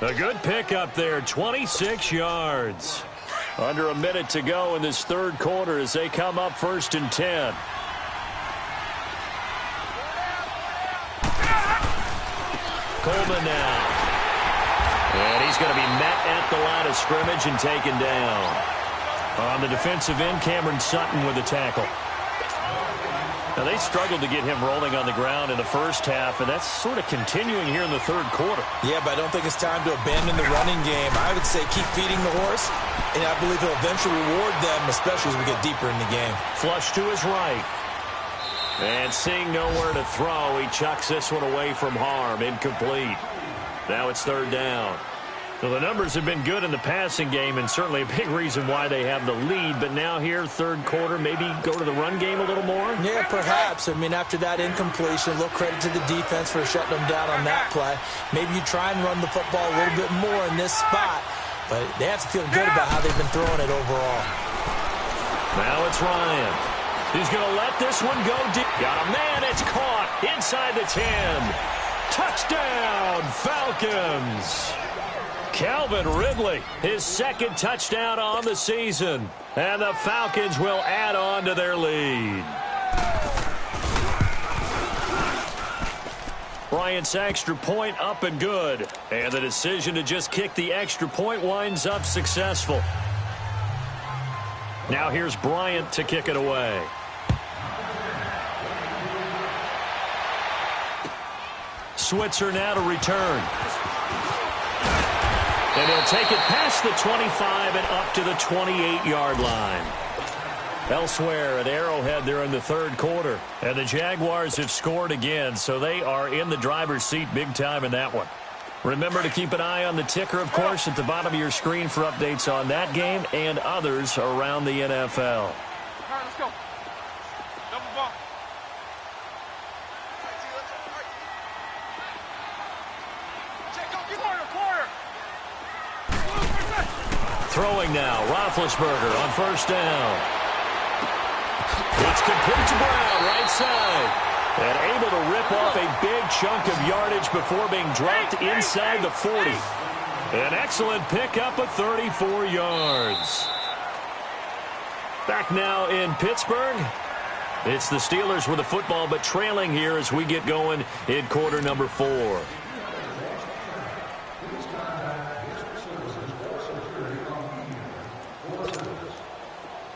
A good pick up there, 26 yards. Under a minute to go in this third quarter as they come up 1st and 10. Coleman now. And he's going to be met at the line of scrimmage and taken down. On the defensive end, Cameron Sutton with the tackle. Now, they struggled to get him rolling on the ground in the first half, and that's sort of continuing here in the third quarter. Yeah, but I don't think it's time to abandon the running game. I would say keep feeding the horse, and I believe he'll eventually reward them, especially as we get deeper in the game. Flush to his right. And seeing nowhere to throw, he chucks this one away from harm. Incomplete. Now it's 3rd down. So the numbers have been good in the passing game and certainly a big reason why they have the lead. But now here, third quarter, maybe go to the run game a little more? Yeah, perhaps. I mean, after that incompletion, a little credit to the defense for shutting them down on that play. Maybe you try and run the football a little bit more in this spot. But they have to feel good about how they've been throwing it overall. Now it's Ryan. He's going to let this one go deep. Got a man. It's caught inside the 10. Touchdown, Falcons. Calvin Ridley, his 2nd touchdown on the season. And the Falcons will add on to their lead. Bryant's extra point up and good. And the decision to just kick the extra point winds up successful. Now here's Bryant to kick it away. Switzer now to return. And he'll take it past the 25 and up to the 28-yard line. Elsewhere at Arrowhead, they're in the third quarter. And the Jaguars have scored again, so they are in the driver's seat big time in that one. Remember to keep an eye on the ticker, of course, at the bottom of your screen for updates on that game and others around the NFL. All right, let's go. Double bump. Corner. Throwing now, Roethlisberger on 1st down. It's complete to Brown, right side. And able to rip off a big chunk of yardage before being dropped inside the 40. An excellent pickup of 34 yards. Back now in Pittsburgh. It's the Steelers with the football, but trailing here as we get going in quarter number 4.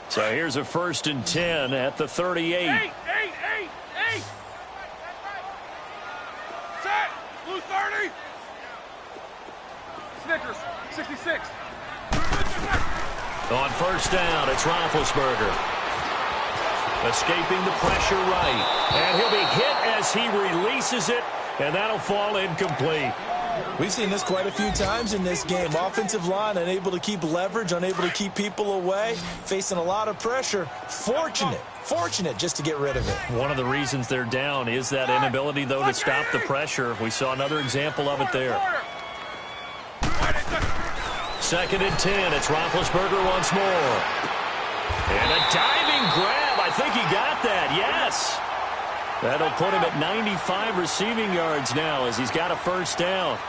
So here's a 1st and 10 at the 38. Eight. Set. Blue 30. Snickers. 66. On 1st down, it's Roethlisberger. Escaping the pressure right. And he'll be hit as he releases it, and that'll fall incomplete. We've seen this quite a few times in this game. Offensive line unable to keep leverage, unable to keep people away, facing a lot of pressure. Fortunate just to get rid of it. One of the reasons they're down is that inability, though, to stop the pressure. We saw another example of it there. 2nd and 10. It's Roethlisberger once more. And a diving grab. I think he got that. Yes. That'll put him at 95 receiving yards now as he's got a first down.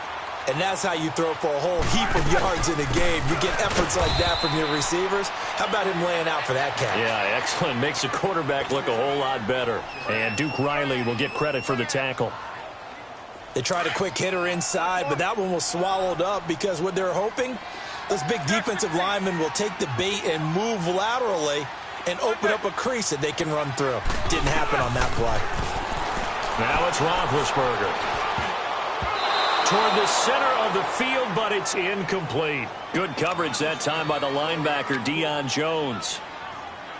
And that's how you throw for a whole heap of yards in a game. You get efforts like that from your receivers. How about him laying out for that catch? Yeah, excellent. Makes the quarterback look a whole lot better. And Duke Riley will get credit for the tackle. They tried a quick hitter inside, but that one was swallowed up because what they're hoping, those big defensive linemen will take the bait and move laterally and open up a crease that they can run through. Didn't happen on that play. Now it's Roethlisberger. Toward the center of the field, but it's incomplete. Good coverage that time by the linebacker, Deion Jones.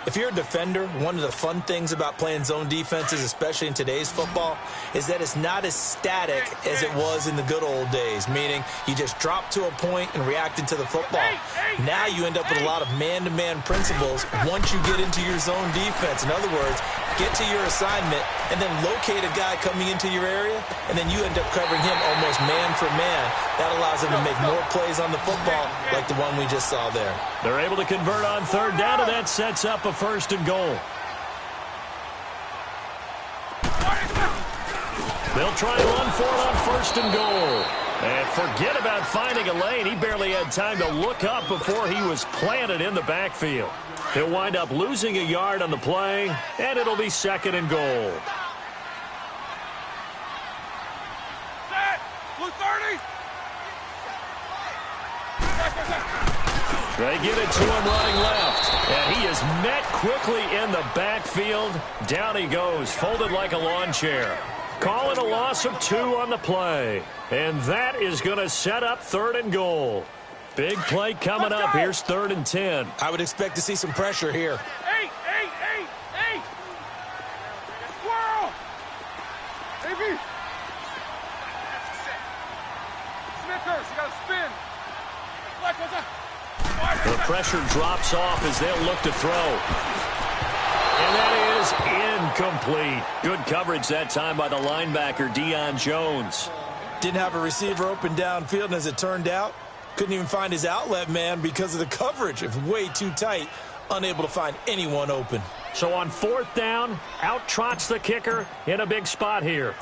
If you're a defender, one of the fun things about playing zone defenses, especially in today's football, is that it's not as static as it was in the good old days, meaning you just drop to a point and reacted to the football. Now you end up with a lot of man-to-man principles once you get into your zone defense. In other words, get to your assignment and then locate a guy coming into your area, and then you end up covering him almost man for man. That allows them to make more plays on the football like the one we just saw there. They're able to convert on 3rd down, and that sets up a 1st and goal. They'll try and run for it on 1st and goal. And forget about finding a lane. He barely had time to look up before he was planted in the backfield. He'll wind up losing a yard on the play, and it'll be 2nd and goal. Set! Blue 30! They give it to him running left. And he is met quickly in the backfield. Down he goes, folded like a lawn chair. Call it a loss of 2 on the play. And that is going to set up 3rd and goal. Big play coming up. Here's 3rd and 10. I would expect to see some pressure here. 8! Squirrel! AB! Smithers, you got to spin. The pressure drops off as they'll look to throw. And that is incomplete. Good coverage that time by the linebacker, Deion Jones. Didn't have a receiver open downfield, and as it turned out, couldn't even find his outlet man because of the coverage. It's way too tight, unable to find anyone open. So on 4th down, out trots the kicker in a big spot here.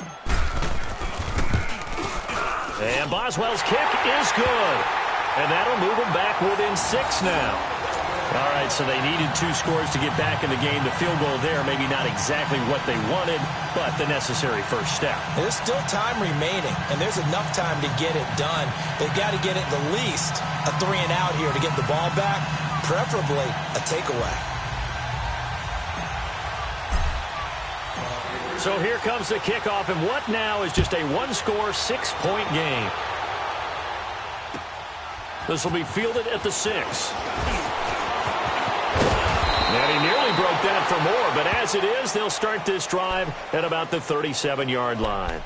And Boswell's kick is good. And that'll move them back within 6 now. All right, so they needed 2 scores to get back in the game. The field goal there, maybe not exactly what they wanted, but the necessary first step. There's still time remaining, and there's enough time to get it done. They've got to get at the least a 3 and out here to get the ball back, preferably a takeaway. So here comes the kickoff, and what now is just a 1-score, 6-point game. This will be fielded at the 6. And he nearly broke that for more, but as it is, they'll start this drive at about the 37-yard line.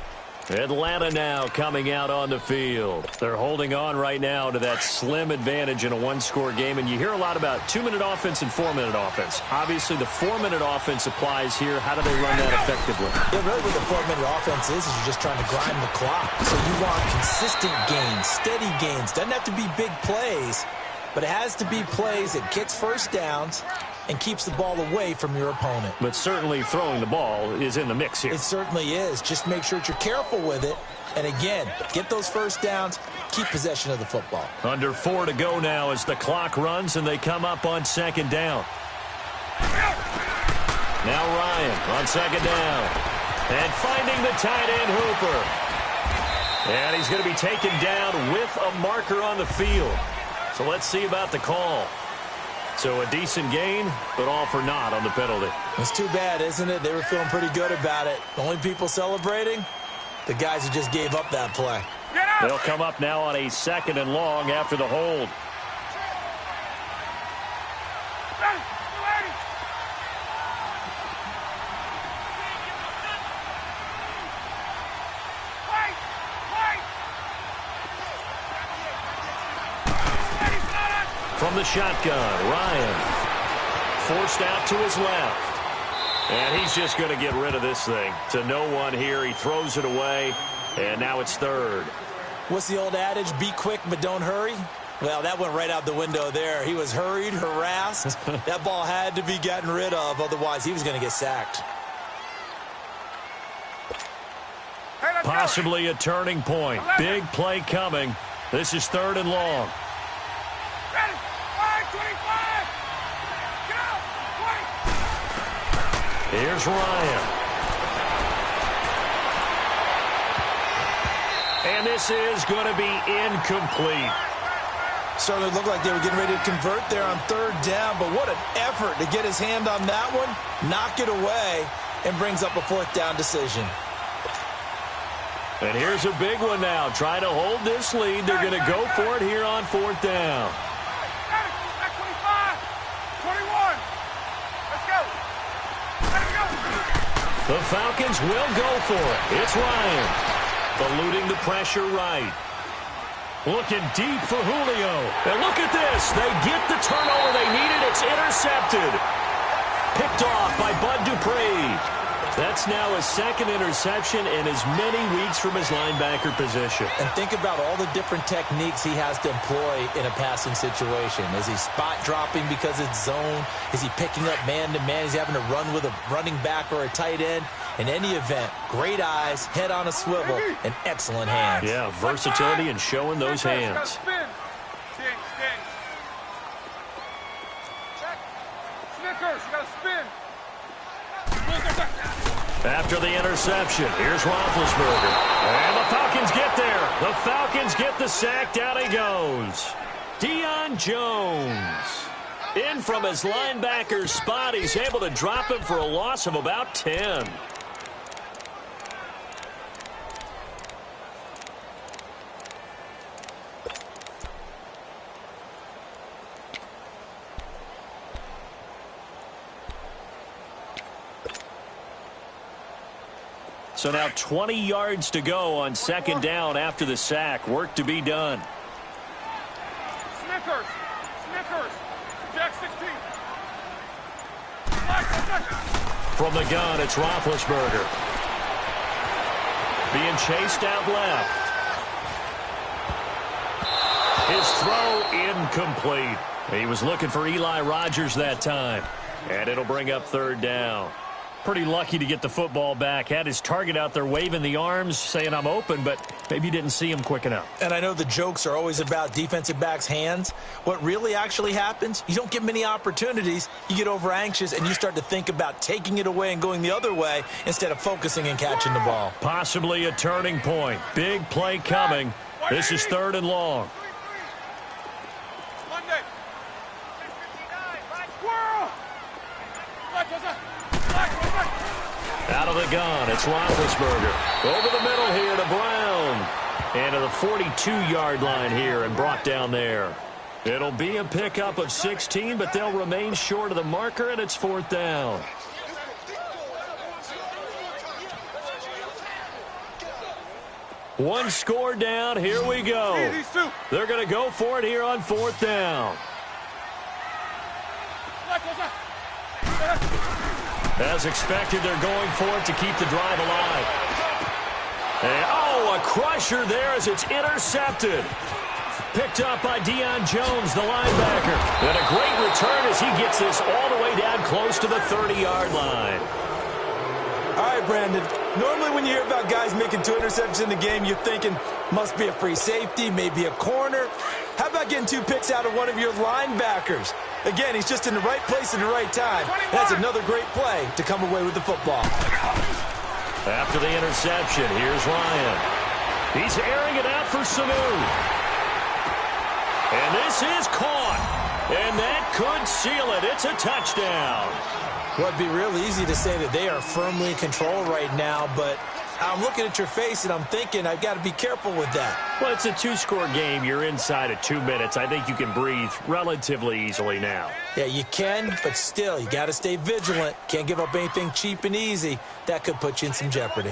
Atlanta now coming out on the field. They're holding on right now to that slim advantage in a 1-score game, and you hear a lot about 2-minute offense and 4-minute offense. Obviously, the 4-minute offense applies here. How do they run that effectively? Yeah, really what the 4-minute offense is you're just trying to grind the clock. So you want consistent gains, steady gains. Doesn't have to be big plays, but it has to be plays that gets first downs and keeps the ball away from your opponent. But certainly throwing the ball is in the mix here. It certainly is. Just make sure that you're careful with it. And again, get those first downs, keep possession of the football. Under 4 to go now as the clock runs and they come up on 2nd down. Now Ryan on 2nd down. And finding the tight end Hooper. And he's going to be taken down with a marker on the field. So let's see about the call. So a decent gain, but all for naught on the penalty. It's too bad, isn't it? They were feeling pretty good about it. The only people celebrating, the guys who just gave up that play. They'll come up now on a 2nd and long after the hold. From the shotgun, Ryan forced out to his left. And he's just going to get rid of this thing. To no one here. He throws it away, and now it's third. What's the old adage? Be quick, but don't hurry. Well, that went right out the window there. He was hurried, harassed. That ball had to be gotten rid of. Otherwise, he was going to get sacked. Possibly a turning point. Big play coming. This is third and long. Ready? 25. Get out. 20. Here's Ryan. And this is going to be incomplete. Certainly looked like they were getting ready to convert there on third down, but what an effort to get his hand on that one, knock it away, and brings up a fourth down decision. And here's a big one now. Trying to hold this lead. They're going to go for it here on fourth down. 25. 21. Let's go. Let's go. The Falcons will go for it. It's Ryan. Eluding the pressure right. Looking deep for Julio. And look at this. They get the turnover they needed. It's intercepted. Picked off by Bud Dupree. That's now his second interception in as many weeks from his linebacker position. And think about all the different techniques he has to employ in a passing situation. Is he spot dropping because it's zone? Is he picking up man-to-man? Is he having to run with a running back or a tight end? In any event, great eyes, head on a swivel, and excellent hands. Yeah, versatility and showing those hands. Snickers, you got to spin. After the interception, here's Roethlisberger. And the Falcons get there. The Falcons get the sack. Down he goes. Deion Jones. In from his linebacker's spot. He's able to drop him for a loss of about 10. So now 20 yards to go on second down after the sack. Work to be done. Snickers. Snickers. Jack 16. From the gun, it's Roethlisberger. Being chased out left. His throw incomplete. He was looking for Eli Rogers that time. And it'll bring up third down. Pretty lucky to get the football back. Had his target out there waving the arms, saying I'm open, but maybe didn't see him quick enough. And I know the jokes are always about defensive backs' hands. What really actually happens, you don't get many opportunities. You get over anxious, and you start to think about taking it away and going the other way instead of focusing and catching the ball. Possibly a turning point. Big play coming. This is third and long. Monday. 59. Squirrel. Out of the gun, it's Roethlisberger. Over the middle here to Brown. And to the 42-yard line here and brought down there. It'll be a pickup of 16, but they'll remain short of the marker, and it's fourth down. One score down. Here we go. They're going to go for it here on fourth down. As expected, they're going for it to keep the drive alive. And, oh, a crusher there as it's intercepted. Picked up by Deion Jones, the linebacker. And a great return as he gets this all the way down close to the 30-yard line. All right, Brandon. Normally when you hear about guys making 2 interceptions in the game, you're thinking must be a free safety, maybe a corner. How about getting 2 picks out of one of your linebackers? Again, he's just in the right place at the right time. That's another great play to come away with the football. After the interception, here's Ryan. He's airing it out for Sanu. And this is caught. And that could seal it. It's a touchdown. Well, it'd be real easy to say that they are firmly in control right now, but I'm looking at your face and I'm thinking I've got to be careful with that. Well, it's a 2-score game. You're inside of 2 minutes. I think you can breathe relatively easily now. Yeah, you can, but still, you got to stay vigilant. Can't give up anything cheap and easy. That could put you in some jeopardy.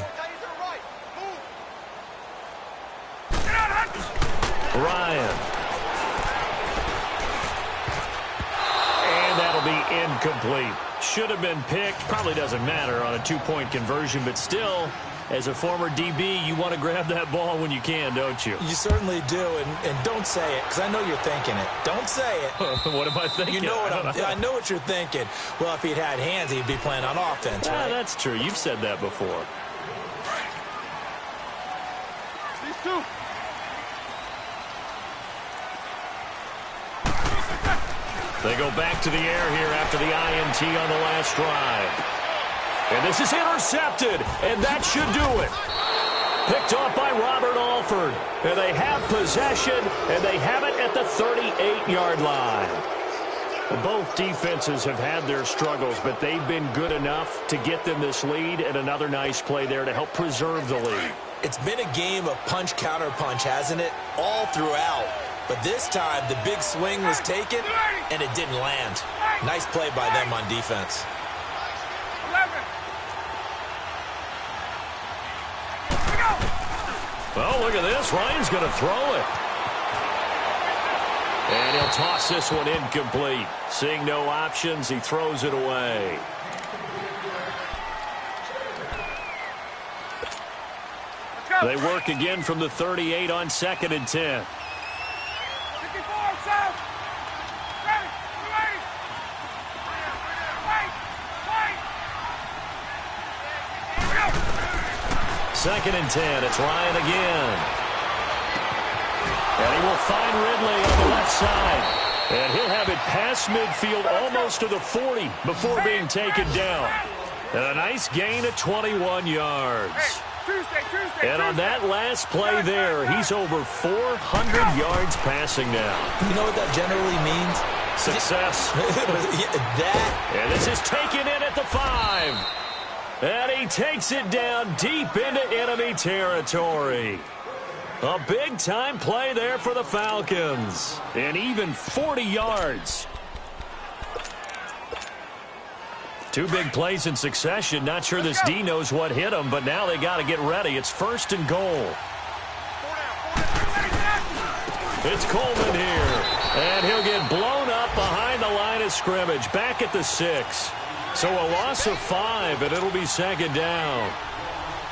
Ryan. incomplete. Should have been picked. Probably doesn't matter on a two-point conversion, but still, as a former DB, you want to grab that ball when you can, don't you? You certainly do, and don't say it, because I know you're thinking it. Don't say it. What am I thinking? You know I know what you're thinking. Well, if he'd had hands, he'd be playing on offense, right? That's true. You've said that before. These two. They go back to the air here after the INT on the last drive. And this is intercepted, and that should do it. Picked off by Robert Alford. And they have possession, and they have it at the 38-yard line. Both defenses have had their struggles, but they've been good enough to get them this lead, and another nice play there to help preserve the lead. It's been a game of punch-counter-punch, hasn't it? All throughout. But this time, the big swing was taken, and it didn't land. Nice play by them on defense. 11. Well, look at this. Ryan's going to throw it. And he'll toss this one incomplete. Seeing no options, he throws it away. They work again from the 38 on 2nd and 10. 54, south. Ready. Wait. 2nd and 10. It's Ryan again. And he will find Ridley on the left side. And he'll have it past midfield almost to the 40 before being taken down. And a nice gain of 21 yards. Tuesday. And on that last play there, he's over 400 yards passing now. You know what that generally means? Success. That. And this is taken in at the 5. And he takes it down deep into enemy territory. A big-time play there for the Falcons. And even 40 yards. Two big plays in succession. Not sure this D knows what hit him, but now they got to get ready. It's 1st and goal. It's Coleman here. And he'll get blown up behind the line of scrimmage. Back at the 6. So a loss of 5, and it'll be 2nd down.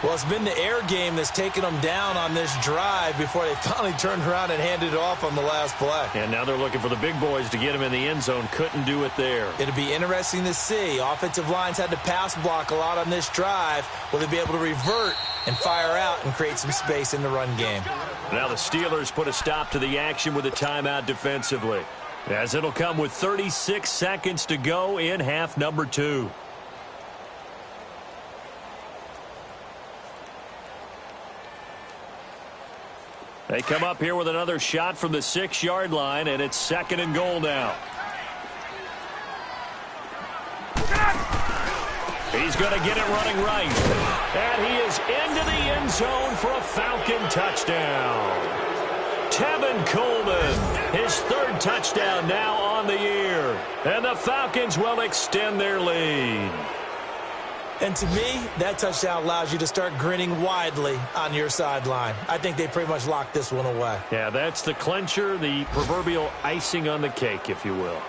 Well, it's been the air game that's taken them down on this drive before they finally turned around and handed it off on the last play. And now they're looking for the big boys to get him in the end zone. Couldn't do it there. It'll be interesting to see. Offensive lines had to pass block a lot on this drive. Will they be able to revert and fire out and create some space in the run game? Now the Steelers put a stop to the action with a timeout defensively, as it'll come with 36 seconds to go in half number 2. They come up here with another shot from the 6-yard line, and it's 2nd and goal now. He's going to get it running right. And he is into the end zone for a Falcon touchdown. Tevin Coleman, his 3rd touchdown now on the year. And the Falcons will extend their lead. And to me, that touchdown allows you to start grinning widely on your sideline. I think they pretty much locked this one away. Yeah, that's the clincher, the proverbial icing on the cake, if you will.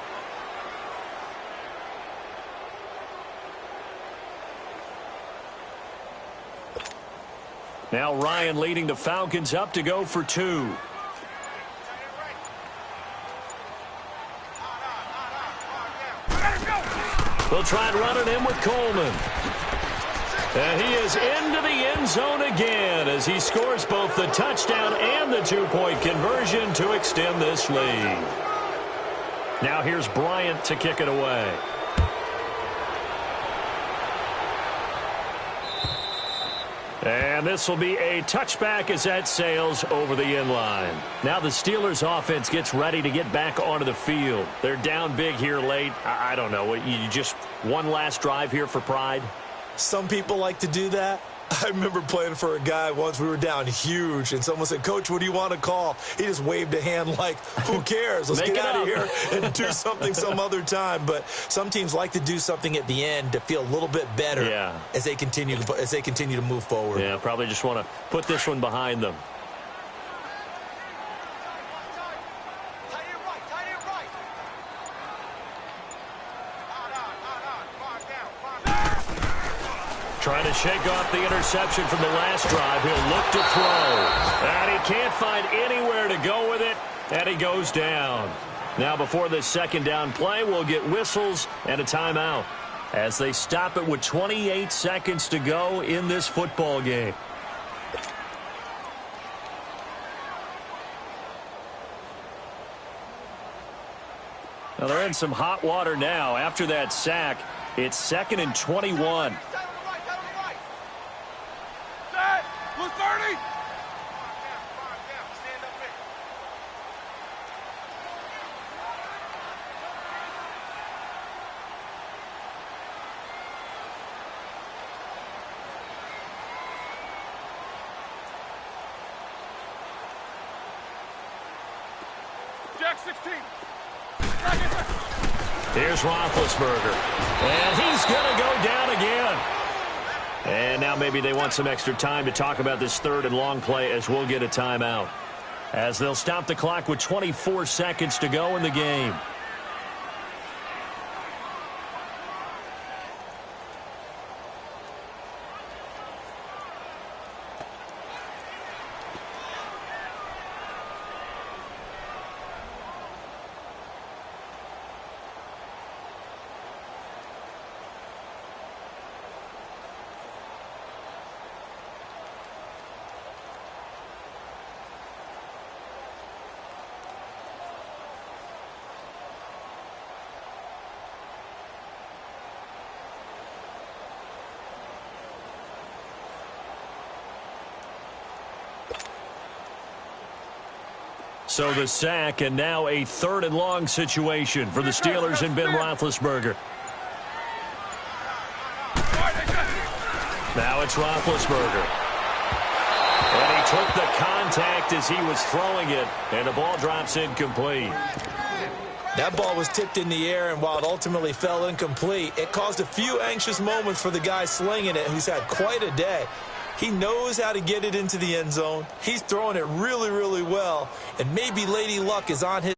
Now Ryan leading the Falcons up to go for 2. They'll try and run it in with Coleman. And he is into the end zone again as he scores both the touchdown and the 2-point conversion to extend this lead. Now here's Bryant to kick it away. And this will be a touchback as that sails over the end line. Now the Steelers offense gets ready to get back onto the field. They're down big here late. I don't know. You just one last drive here for pride? Some people like to do that. I remember playing for a guy once. We were down huge, and someone said, "Coach, what do you want to call?" He just waved a hand like, who cares? Let's get out of here and do something some other time. But some teams like to do something at the end to feel a little bit better as they continue to move forward. Yeah, probably just want to put this one behind them. to shake off the interception from the last drive, he'll look to throw. And he can't find anywhere to go with it, and he goes down. Now, before this second down play, we'll get whistles and a timeout as they stop it with 28 seconds to go in this football game. Well, they're in some hot water now. After that sack, it's 2nd and 21. Set. Blue 30. Jack 16. Here's Roethlisberger. And he's going to go down again. And now maybe they want some extra time to talk about this 3rd and long play as we'll get a timeout. As they'll stop the clock with 24 seconds to go in the game. So the sack, and now a 3rd and long situation for the Steelers and Ben Roethlisberger. Now it's Roethlisberger. And he took the contact as he was throwing it, and the ball drops incomplete. That ball was tipped in the air, and while it ultimately fell incomplete, it caused a few anxious moments for the guy slinging it, who's had quite a day. He knows how to get it into the end zone. He's throwing it really, really well, and maybe Lady Luck is on his